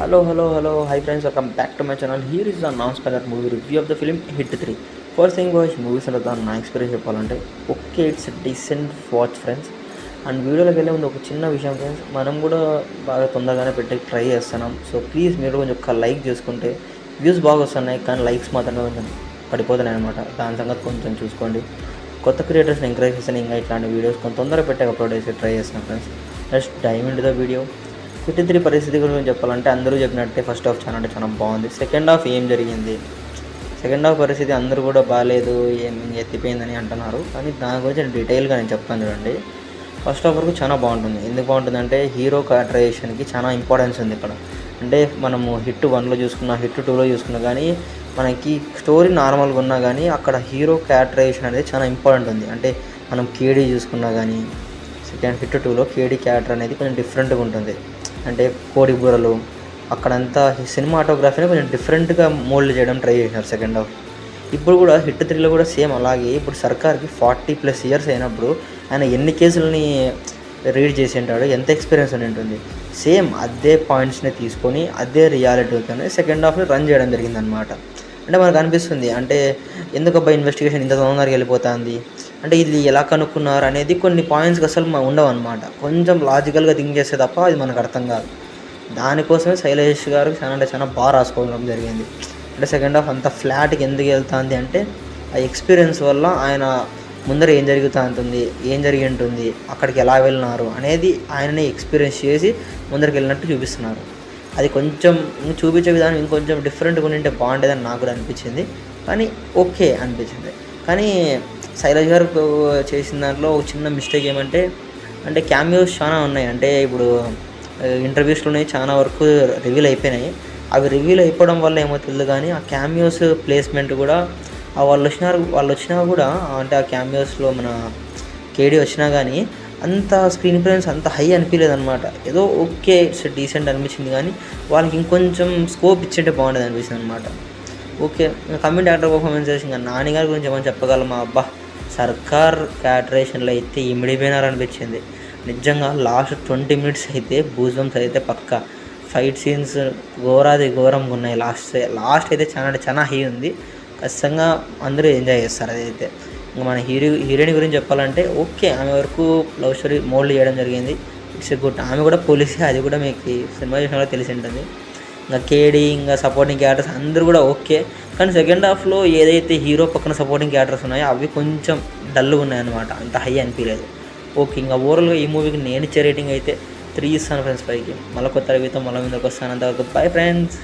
Hello. Hi friends, welcome back to my channel. Here is the non-spoiler movie review of the film Hit 3. First thing was movies తర్వాత నా experience చెప్పాలంటే okay it's decent watch friends. And వీడియోలోకి వెళ్ళే ముందు ఒక చిన్న విషయం friends, మనం కూడా బాగా తొందరగానే పెట్టి ట్రై చేస్తున్నాం. సో ప్లీజ్ మీరు కొంచెం ఒక్క లైక్ చేసుకుంటే వ్యూస్ బాగా వస్తున్నాయి, కానీ లైక్స్ మాత్రమే కొంచెం పడిపోతున్నాయి అనమాట. దాని సంగతి కొంచెం చూసుకోండి. కొత్త క్రియేటర్స్ని ఎంకరేజ్ చేస్తాను, ఇంకా ఇట్లాంటి వీడియోస్ కొంచెం తొందరగా పెట్టి అప్లోడ్ చేసి ట్రై చేస్తున్నాను friends. Next dive into the video. 53 పరిస్థితి గురించి చెప్పాలంటే అందరూ చెప్పినట్టే ఫస్ట్ హాఫ్ చాలా అంటే చాలా బాగుంది. సెకండ్ హాఫ్ ఏం జరిగింది, సెకండ్ హాఫ్ పరిస్థితి అందరూ కూడా బాగాలేదు, ఏం ఎత్తిపోయిందని అంటున్నారు. కానీ దాని గురించి నేను డీటెయిల్గా నేను చెప్తాను చూడండి. ఫస్ట్ హాఫ్ వరకు చాలా బాగుంటుంది. ఎందుకు బాగుంటుందంటే హీరో క్యారెక్టరైజేషన్కి చాలా ఇంపార్టెన్స్ ఉంది ఇక్కడ. అంటే మనము హిట్ 1లో చూసుకున్నా, హిట్ 2లో చూసుకున్నా కానీ మనకి స్టోరీ నార్మల్గా ఉన్నా కానీ అక్కడ హీరో క్యారెక్టరైజేషన్ అనేది చాలా ఇంపార్టెంట్ ఉంది. అంటే మనం కేడీ చూసుకున్నా కానీ సెకండ్ హిట్ 2లో కేడీ క్యారెక్టర్ అనేది కొంచెం డిఫరెంట్గా ఉంటుంది. అంటే కోడి బూరలు అక్కడంతా సినిమాటోగ్రఫీని కొంచెం డిఫరెంట్గా మోల్డ్ చేయడం ట్రై చేసినారు సెకండ్ హాఫ్. ఇప్పుడు కూడా హిట్ 3లో కూడా సేమ్ అలాగే. ఇప్పుడు సర్కార్కి 40+ ఇయర్స్ అయినప్పుడు ఆయన ఎన్ని కేసులని రీడ్ చేసి ఉంటాడు, ఎంత ఎక్స్పీరియన్స్ అని ఉంటుంది. సేమ్ అదే పాయింట్స్ని తీసుకొని అదే రియాలిటీతోనే సెకండ్ హాఫ్ని రన్ చేయడం జరిగిందనమాట. అంటే మనకు అనిపిస్తుంది అంటే ఎందుకబ్బా ఇన్వెస్టిగేషన్ ఇంత తొందరగా వెళ్ళిపోతుంది, అంటే ఇది ఎలా కనుక్కున్నారు అనేది కొన్ని పాయింట్స్కి అసలు ఉండవు అనమాట. కొంచెం లాజికల్గా థింక్ చేస్తే తప్ప అది మనకు అర్థం కాదు. దానికోసమే శైలేష్ గారు చాలా అంటే చాలా బాగా రాసుకోవడం జరిగింది. అంటే సెకండ్ హాఫ్ అంత ఫ్లాట్కి ఎందుకు వెళ్తుంది అంటే ఆ ఎక్స్పీరియన్స్ వల్ల ఆయన ముందర ఏం జరుగుతుంది, ఏం జరిగి ఉంటుంది, అక్కడికి ఎలా వెళ్ళినారు అనేది ఆయననే ఎక్స్పీరియన్స్ చేసి ముందరికి వెళ్ళినట్టు చూపిస్తున్నారు. అది కొంచెం చూపించే విధానం ఇంకొంచెం డిఫరెంట్గా ఉంటే బాగుండేదని నాకు కూడా అనిపించింది. కానీ ఓకే అనిపించింది. కానీ శైలజ్ గారు చేసిన దాంట్లో ఒక చిన్న మిస్టేక్ ఏమంటే అంటే క్యామియోస్ చాలా ఉన్నాయి. అంటే ఇప్పుడు ఇంటర్వ్యూస్లోనే చాలా వరకు రివీల్ అయిపోయినాయి. అవి రివీల్ అయిపోవడం వల్ల ఏమో తెలియదు, కానీ ఆ క్యామియోస్ ప్లేస్మెంట్ కూడా వాళ్ళు వచ్చినా కూడా అంటే ఆ క్యామియోస్లో మన కేడీ వచ్చినా కానీ అంత స్క్రీన్ ప్రెజెన్స్ అంత హై అనిపించలేదు అనమాట. ఏదో ఓకే ఇట్స్ డీసెంట్ అనిపించింది, కానీ వాళ్ళకి ఇంకొంచెం స్కోప్ ఇచ్చేటే బాగుండేది అనిపిస్తుంది అనమాట. ఓకే కమింగ్ యాక్టర్ పర్ఫార్మెన్స్ చేసి ఇంకా నాని గారి గురించి ఏమైనా చెప్పగలమా? అబ్బా సర్కార్ క్యారెక్టరేషన్లో అయితే ఇమిడిపోయినారనిపించింది నిజంగా. లాస్ట్ 20 minutes అయితే బూజమ్స్ అయితే పక్కా. ఫైట్ సీన్స్ ఘోరంగా ఉన్నాయి. లాస్ట్ అయితే చాలా హై ఉంది. ఖచ్చితంగా అందరూ ఎంజాయ్ చేస్తారు అదైతే. ఇంకా మన హీరోయిన్ గురించి చెప్పాలంటే ఓకే, ఆమె వరకు లవ్ స్టోరీ మోల్డ్ చేయడం జరిగింది. It's good. ఆమె కూడా పోలీసే, అది కూడా మీకు సినిమా చూసినా తెలిసి ఉంటుంది. ఇంకా కేడీ ఇంకా సపోర్టింగ్ క్యారెక్టర్స్ అందరూ కూడా ఓకే. కానీ సెకండ్ హాఫ్లో ఏదైతే హీరో పక్కన సపోర్టింగ్ క్యారెక్టర్స్ ఉన్నాయో అవి కొంచెం డల్గా ఉన్నాయన్నమాట, అంత హై అనిపించలేదు. ఓకే ఇంకా ఓవరాల్గా ఈ మూవీకి నేను ఇచ్చే రేటింగ్ అయితే 3 ఇస్తాను ఫ్రెండ్స్. పైకి మళ్ళీ కొత్త రివ్యూతో మళ్ళీ ముందుకు వస్తాను. అంతవరకు బై ఫ్రెండ్స్.